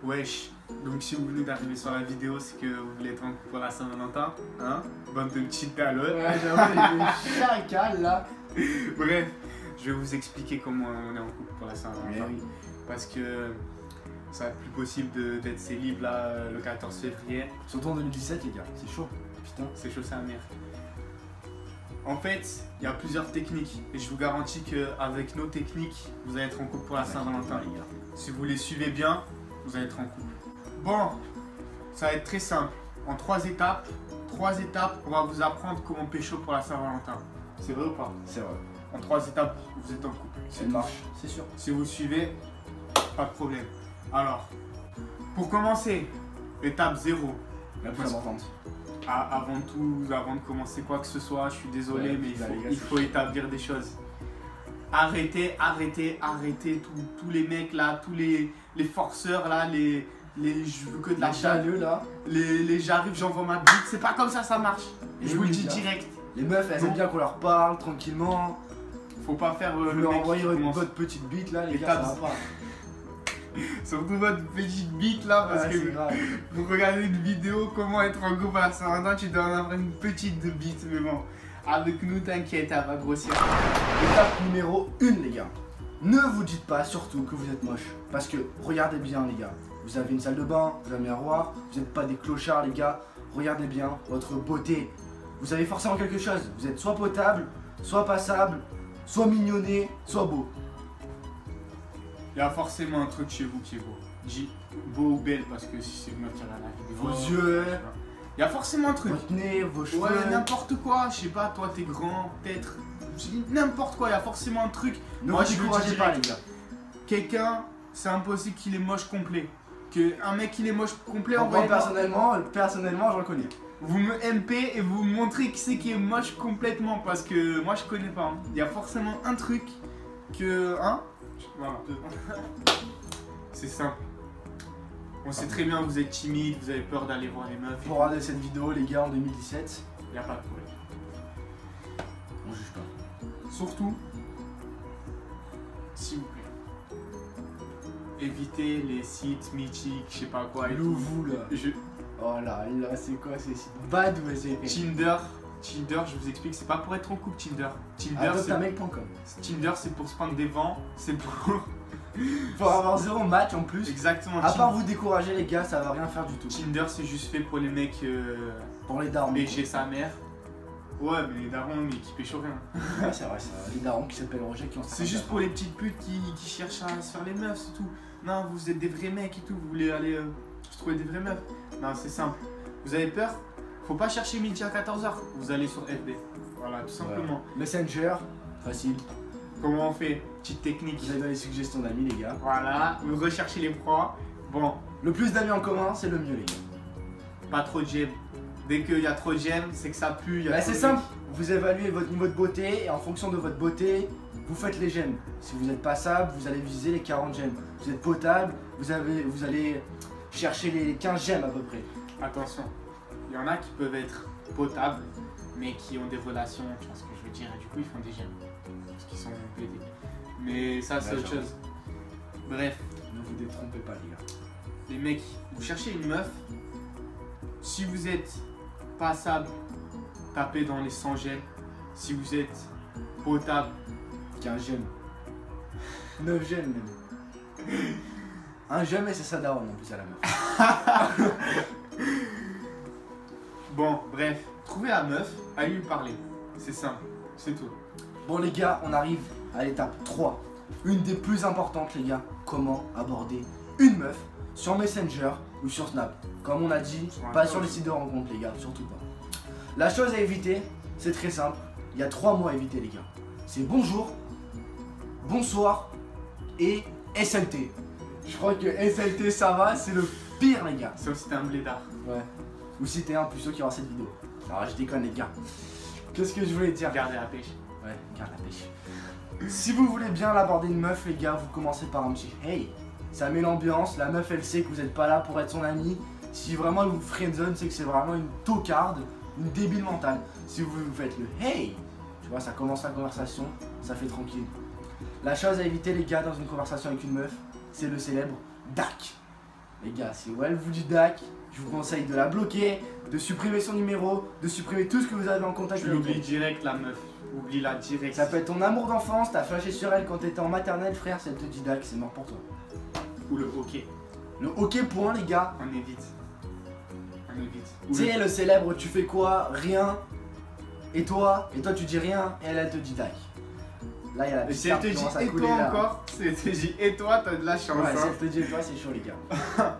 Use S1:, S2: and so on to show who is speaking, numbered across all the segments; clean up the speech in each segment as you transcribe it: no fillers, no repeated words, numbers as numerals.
S1: Wesh, donc si vous venez d'arriver sur la vidéo, c'est que vous voulez être en couple pour la Saint-Valentin, hein? Bande de petites talottes.
S2: Ouais, j'avoue, les chacals là.
S1: Bref, je vais vous expliquer comment on est en couple pour la Saint-Valentin.
S2: Oui.
S1: Parce que ça va être plus possible d'être célib là le 14 février.
S2: Surtout en 2017, les gars, c'est chaud. Putain.
S1: C'est chaud, c'est amer. En fait, il y a plusieurs techniques et je vous garantis qu'avec nos techniques, vous allez être en couple pour la Saint-Valentin.
S2: Les gars.
S1: Si vous les suivez bien, vous allez être en couple. Bon, ça va être très simple. En 3 étapes, on va vous apprendre comment pécho pour la Saint-Valentin. C'est vrai ou pas?
S2: C'est vrai.
S1: En 3 étapes, vous êtes en couple.
S2: C'est une marche, c'est sûr.
S1: Si vous suivez, pas de problème. Alors, pour commencer, étape 0.
S2: La plus importante.
S1: Avant de commencer quoi que ce soit, je suis désolé,
S2: Ouais,
S1: mais
S2: les gars,
S1: il faut établir des choses. Arrêtez tous les mecs là, tous les forceurs là, je veux que de la
S2: Les
S1: chatte.
S2: jaleux là.
S1: Les j'arrive, j'envoie ma bite, c'est pas comme ça marche.
S2: Et
S1: Je vous le
S2: oui,
S1: dis
S2: là.
S1: direct.
S2: Les meufs, elles aiment bien qu'on leur parle tranquillement.
S1: Faut pas faire
S2: Vous
S1: le
S2: leur
S1: mec
S2: envoyez
S1: qui commence.
S2: votre petite bite là, les
S1: Étape
S2: gars, ça va pas.
S1: Surtout votre petite bite là, parce
S2: Ouais,
S1: que
S2: c'est grave.
S1: vous regardez une vidéo comment être en couple à la Saint-Valentin, tu dois en avoir une petite bite, mais bon. Avec nous, t'inquiète, elle va grossir.
S2: Étape numéro 1, les gars. Ne vous dites pas surtout que vous êtes moche. Parce que regardez bien, les gars. Vous avez une salle de bain, vous avez un miroir, vous n'êtes pas des clochards, les gars. Regardez bien votre beauté. Vous avez forcément quelque chose. Vous êtes soit potable, soit passable, soit mignonné, soit beau.
S1: Il y a forcément un truc chez vous qui est beau. Dis beau ou belle, parce que si c'est une meuf qui regarde la vidéo.
S2: Vos yeux,
S1: il y a forcément un truc.
S2: votre nez, vos cheveux.
S1: Ouais, n'importe quoi, je sais pas, toi t'es grand, peut-être. N'importe quoi, il y a forcément un truc.
S2: Ne
S1: Moi,
S2: vous
S1: je vous
S2: découragez
S1: dis
S2: pas, les
S1: direct.
S2: gars.
S1: Quelqu'un, c'est impossible qu'il est moche complet. Un mec qui est moche complet,
S2: Moi,
S1: envoyez-moi.
S2: personnellement, j'en connais.
S1: Vous me MP et vous me montrez qui c'est qui est moche complètement, parce que moi je connais pas. Hein. Il y a forcément un truc que. Hein? Voilà. C'est simple. On sait très bien que vous êtes timide, vous avez peur d'aller voir les meufs.
S2: Pour regarder cette vidéo, les gars, en 2017,
S1: Il n'y a pas de problème.
S2: on juge pas.
S1: Surtout, s'il vous plaît, évitez les sites mythiques, je sais pas quoi. Et tout.
S2: Vous là. Oh là, c'est quoi ces sites bad ou c'est
S1: Tinder, je vous explique, c'est pas pour être en couple Tinder. Tinder, c'est pour se prendre des vents, c'est pour.
S2: Pour avoir 0 match en plus.
S1: Exactement.
S2: À part vous décourager, les gars, ça va rien faire du tout.
S1: Tinder, c'est juste fait pour les mecs
S2: Pour les darons.
S1: pécher sa mère. Ouais, mais les darons, mais qui pêchent rien.
S2: Ouais, c'est vrai, ça. Les darons qui s'appellent Roger qui ont
S1: C'est juste pour les petites putes qui cherchent à se faire les meufs, c'est tout. Non, vous êtes des vrais mecs et tout, vous voulez aller se trouver des vraies meufs. Non, c'est simple. Vous avez peur? Faut pas chercher midi à 14h, vous allez sur FB. Voilà, tout simplement.
S2: Messenger, facile.
S1: Comment on fait? Petite technique.
S2: Vous avez dans les suggestions d'amis, les gars.
S1: Voilà, vous recherchez les proies. Bon,
S2: Le plus d'amis en commun, c'est le mieux, les gars.
S1: pas trop de j'aime. Dès qu'il y a trop de j'aime, c'est que ça pue.
S2: Bah, c'est simple. Vous évaluez votre niveau de beauté et en fonction de votre beauté, vous faites les j'aime. Si vous êtes passable, vous allez viser les 40 j'aime. Vous êtes potable, vous allez chercher les 15 j'aime à peu près.
S1: Attention, il y en a qui peuvent être potables, mais qui ont des relations, tu vois ce que je veux dire, et du coup ils font des j'aime. Parce qu'ils sont pédés. Mais ça, c'est autre chose. Bref,
S2: Ne vous détrompez pas, les gars.
S1: les mecs, vous cherchez une meuf. Si vous êtes passable, tapez dans les 100 j'aime. Si vous êtes potable,
S2: 15 j'aime. 9 j'aime même. Un j'aime et c'est ça daronne en plus à la meuf.
S1: bon, bref, trouvez la meuf, allez lui parler. C'est simple, c'est tout.
S2: Bon les gars, on arrive à l'étape 3. Une des plus importantes, les gars. Comment aborder une meuf sur Messenger ou sur Snap. Comme on a dit, pas sur les sites de rencontres, les gars, surtout pas. La chose à éviter, c'est très simple. Il y a 3 mots à éviter, les gars. C'est bonjour, bonsoir et SLT. Je crois que SLT, ça va, c'est le pire, les gars.
S1: Sauf si t'es un blédard.
S2: Ouais. Ou si t'es un puceau qui aura cette vidéo. Alors, je déconne, les gars. Qu'est-ce que je voulais dire?
S1: Gardez la pêche.
S2: Ouais, garde la pêche. Si vous voulez bien l'aborder une meuf, les gars, vous commencez par un petit hey. Ça met l'ambiance, la meuf elle sait que vous n'êtes pas là pour être son amie. Si vraiment elle vous friendzone, c'est que c'est vraiment une tocarde, une débile mentale. Si vous faites le hey, tu vois, ça commence la conversation, ça fait tranquille. La chose à éviter, les gars, dans une conversation avec une meuf, c'est le célèbre DAC. Les gars, si elle vous dit DAC, je vous conseille de la bloquer, de supprimer son numéro, de supprimer tout ce que vous avez en contact
S1: Tu
S2: avec
S1: l'oublies
S2: elle.
S1: direct, la meuf. Oublie-la direct.
S2: Ça peut être ton amour d'enfance, t'as flashé sur elle quand t'étais en maternelle, frère, si elle te dit DAC, c'est mort pour toi.
S1: Ou le hockey.
S2: Le hockey point, les gars.
S1: On évite. On évite.
S2: Tu sais, le célèbre, tu fais quoi? Rien. Et toi tu dis rien, et elle te dit DAC. Là, il y a la
S1: Et
S2: petite
S1: si elle
S2: carte
S1: te
S2: qui
S1: dit
S2: commence à
S1: et
S2: couler,
S1: toi
S2: là.
S1: encore, si elle te dit et toi, t'as de la chance.
S2: Ouais, si
S1: hein.
S2: elle te dit et toi, c'est chaud, les gars.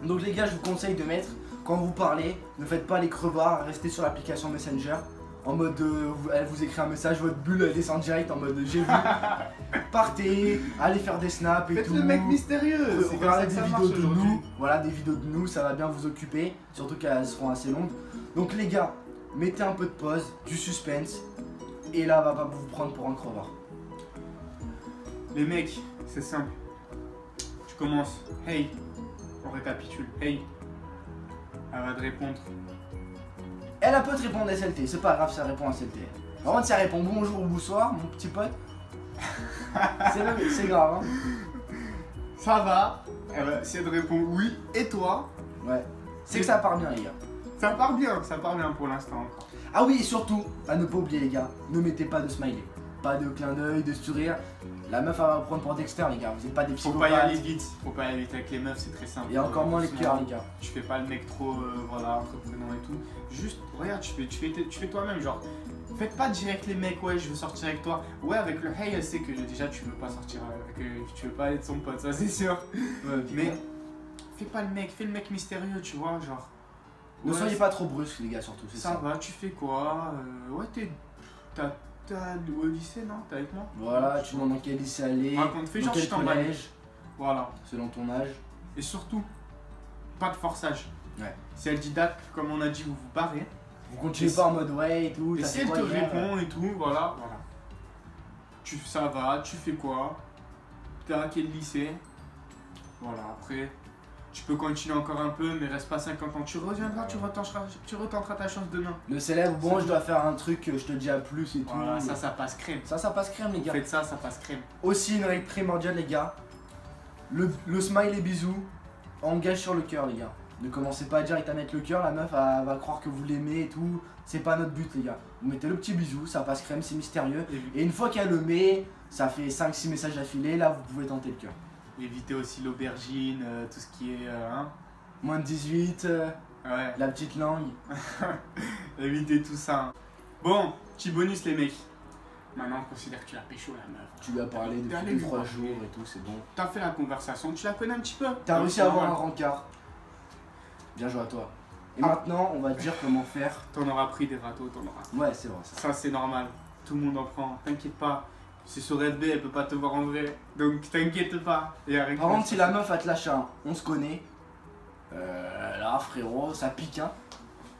S2: Donc, les gars, je vous conseille de mettre, quand vous parlez, ne faites pas les crevards, restez sur l'application Messenger. En mode, elle vous écrit un message, votre bulle elle descend direct en mode j'ai vu. Partez, allez faire des snaps et
S1: Faites
S2: tout.
S1: le mec mystérieux. C'est comme ça
S2: Regardez
S1: que
S2: des
S1: ça
S2: vidéos
S1: marche
S2: de
S1: aujourd'hui.
S2: nous. Voilà, des vidéos de nous, ça va bien vous occuper. Surtout qu'elles seront assez longues. Donc, les gars, mettez un peu de pause, du suspense. Et là, va pas vous prendre pour un crevard.
S1: Les mecs, c'est simple. Tu commences. Hey. On récapitule. Hey. Elle va te répondre.
S2: Elle peut te répondre SLT, c'est pas grave si elle répond SLT. Par contre, si elle répond bonjour ou bonsoir, mon petit pote, c'est grave, hein.
S1: Ça va. Si elle te répond oui, et toi,
S2: Ouais. C'est que ça part bien, les gars.
S1: ça part bien pour l'instant encore.
S2: Ah oui, et surtout, à ne pas oublier, les gars, ne mettez pas de smiley. Pas de clin d'œil, de sourire. La meuf, elle va vous prendre pour Dexter, les gars. Vous êtes pas des
S1: Faut
S2: psychopathes.
S1: pas y aller vite. Faut pas y aller vite avec les meufs, c'est très simple.
S2: Et encore moins les
S1: Doucement.
S2: cœurs, les gars.
S1: Tu fais pas le mec trop voilà, entreprenant et tout. Juste, regarde, tu fais toi-même, genre. Faites pas direct les mecs, ouais, je veux sortir avec toi. Ouais, avec le hey, elle sait que déjà tu veux pas sortir avec tu veux pas être son pote, ça c'est sûr.
S2: Ouais,
S1: Mais fais pas le mec, fais le mec mystérieux, tu vois, genre.
S2: ne
S1: ouais,
S2: soyez pas trop brusques, les gars, surtout, c'est
S1: ça
S2: ça.
S1: va, tu fais quoi ouais, t'as au lycée, non? T'es avec moi?
S2: Voilà, tu demandes dans quel lycée aller,
S1: Raconte, fais
S2: dans
S1: genre je
S2: quel
S1: t'emballe.
S2: collège,
S1: Voilà.
S2: selon ton âge.
S1: Et surtout, pas de forçage.
S2: Ouais.
S1: Si elle dit DAC, comme on a dit, vous vous barrez.
S2: Vous continuez
S1: Et
S2: pas en mode ouais et tout.
S1: Et
S2: t'as
S1: si
S2: fait
S1: elle
S2: quoi
S1: te
S2: hier
S1: répond et tout, voilà. Ça va, tu fais quoi? T'es à quel lycée? Voilà, après, tu peux continuer encore un peu, mais reste pas 50 ans. Tu reviendras, tu retenteras ta chance demain.
S2: Le célèbre, bon,
S1: C'est
S2: je dois faire un truc, je te dis à plus et tout.
S1: Voilà, ça passe crème.
S2: Ça passe crème, les gars.
S1: Faites ça, ça passe crème.
S2: Aussi, une règle primordiale, les gars. Le smile et bisous engage sur le cœur, les gars. Ne commencez pas direct à mettre le cœur, la meuf elle va croire que vous l'aimez et tout. C'est pas notre but, les gars. Vous mettez le petit bisou, ça passe crème, c'est mystérieux. Et une fois qu'elle le met, ça fait 5-6 messages d'affilée, là vous pouvez tenter le cœur.
S1: Évitez aussi l'aubergine, tout ce qui est. Hein.
S2: Moins de 18,
S1: Ouais,
S2: la petite langue.
S1: évitez tout ça. hein. Bon, petit bonus, les mecs. Maintenant, on considère que tu l'as pécho, la meuf.
S2: Tu lui as parlé
S1: T'es allé
S2: depuis
S1: lui
S2: 3
S1: parler.
S2: jours et tout, c'est bon.
S1: T'as fait la conversation, tu la connais un petit peu.
S2: T'as réussi à avoir un
S1: Normal.
S2: rencard. Bien joué à toi. Et maintenant, on va te dire comment faire.
S1: T'en auras pris des râteaux, t'en auras.
S2: Ouais, c'est vrai ça.
S1: Ça, c'est normal. Tout le monde en prend. T'inquiète pas. C'est sur FB, elle peut pas te voir en vrai. Donc, t'inquiète pas. Et arrête.
S2: Par contre, si la meuf elle te lâche un, on se connaît. Là, frérot, ça pique, hein.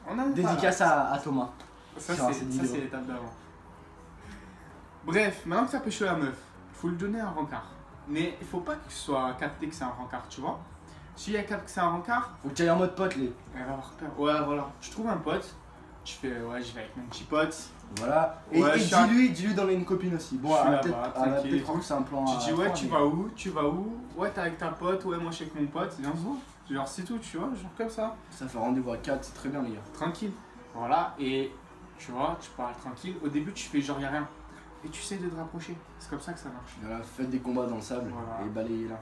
S1: On a
S2: Dédicace à Thomas.
S1: Ça,
S2: sur
S1: c'est
S2: cette vidéo.
S1: l'étape d'avant. Bref, maintenant que t'as pécho la meuf, faut lui donner un rencard. Mais il faut pas que ce soit capté que c'est un rencard, tu vois. Si elle capte que c'est un rencard,
S2: Faut que tu ailles en mode pote, les.
S1: elle va avoir peur. Ouais, voilà. Tu trouves un pote, tu fais ouais, je vais avec mon petit pote.
S2: Voilà. Et,
S1: Ouais,
S2: et
S1: je suis un-
S2: dis-lui dans une copine aussi. Bon,
S1: Je suis
S2: elle va
S1: là-bas,
S2: peut-être elle va
S1: tranquille.
S2: peut-être croire que c'est un plan.
S1: Tu
S2: à
S1: dis ouais,
S2: trois,
S1: tu
S2: mais-
S1: vas où? Tu vas où? Ouais, t'es avec ta pote, ouais, moi je suis avec mon pote, viens se voir. Genre, c'est tout, tu vois, genre comme ça.
S2: Ça fait rendez-vous à 4, c'est très bien, les gars.
S1: Tranquille. Voilà, et tu vois, tu parles tranquille. Au début, tu fais genre y'a rien. Et tu sais de te rapprocher. C'est comme ça que ça marche.
S2: Voilà, faites des combats dans le sable
S1: Voilà.
S2: et balayez là.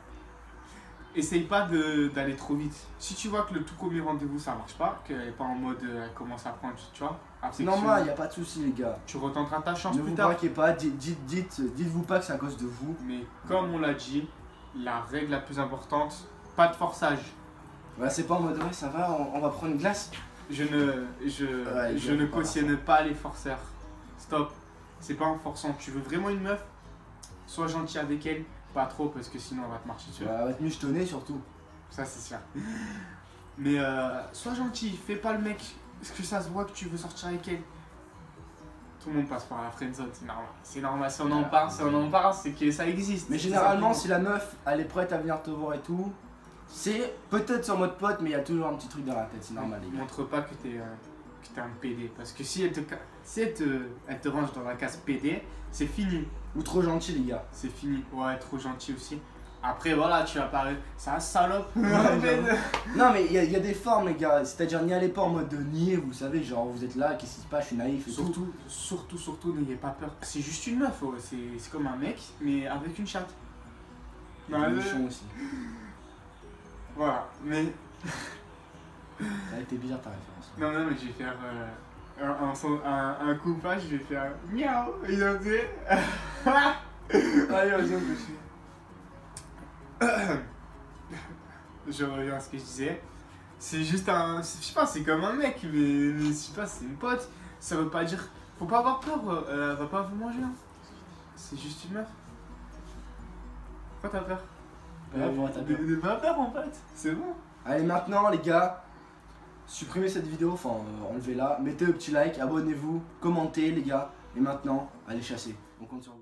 S1: Essaye pas d'aller trop vite. Si tu vois que le tout premier rendez-vous ça marche pas, qu'elle est pas en mode elle commence à prendre, tu vois,
S2: C'est
S1: affection,
S2: normal, y a pas de soucis, les gars.
S1: tu retenteras ta chance
S2: Ne
S1: plus
S2: vous
S1: tard.
S2: braquez pas, dites-vous pas que c'est à cause de vous.
S1: Mais comme on l'a dit, la règle la plus importante, pas de forçage.
S2: Voilà, c'est pas en mode ouais, ça va, on va prendre une glace.
S1: Je
S2: Ouais,
S1: ne
S2: pas
S1: cautionne pas les forceurs. Stop. C'est pas en forçant. Tu veux vraiment une meuf, sois gentil avec elle. Pas trop parce que sinon on va te marcher dessus.
S2: Elle va te michetonner surtout.
S1: Ça c'est sûr. Mais sois gentil, fais pas le mec. Parce que ça se voit que tu veux sortir avec elle. Tout le monde passe par la friendzone, c'est normal. C'est normal, si on en parle, c'est que ça existe.
S2: Mais
S1: C'est
S2: généralement,
S1: ça.
S2: si la meuf elle est prête à venir te voir et tout, c'est peut-être sur mode pote, mais il y a toujours un petit truc dans la tête, c'est normal, les gars.
S1: Montre pas que t'es un PD. Parce que si elle te range dans la case PD, c'est fini.
S2: Ou trop gentil, les gars.
S1: C'est fini. Ouais, trop gentil aussi. Après, voilà, tu vas parler. C'est un salope.
S2: Non, mais il y a des formes, les gars. C'est-à-dire, n'y allez pas en mode de nier, vous savez, genre, vous êtes là, qu'est-ce qui se passe, je suis naïf et tout.
S1: Surtout, n'ayez pas peur. C'est juste une meuf, ouais. C'est comme un mec, mais avec une chatte.
S2: Un bouchon aussi.
S1: Voilà, mais.
S2: Ça a été bizarre ta référence.
S1: Non, mais je vais faire un coupage, je vais faire miaou. Et donc, tu sais. Allez, vas-y, on continue. Je reviens à ce que je disais. C'est juste un. Je sais pas, c'est comme un mec, mais je sais pas, c'est une pote. Ça veut pas dire. Faut pas avoir peur, elle va pas vous manger. Hein. C'est juste une meuf. Pourquoi t'as peur? De pas peur en fait, c'est bon.
S2: Allez, maintenant, les gars, supprimez cette vidéo, enfin, enlevez-la, mettez le petit like, abonnez-vous, commentez, les gars, et maintenant, allez chasser. On compte sur vous.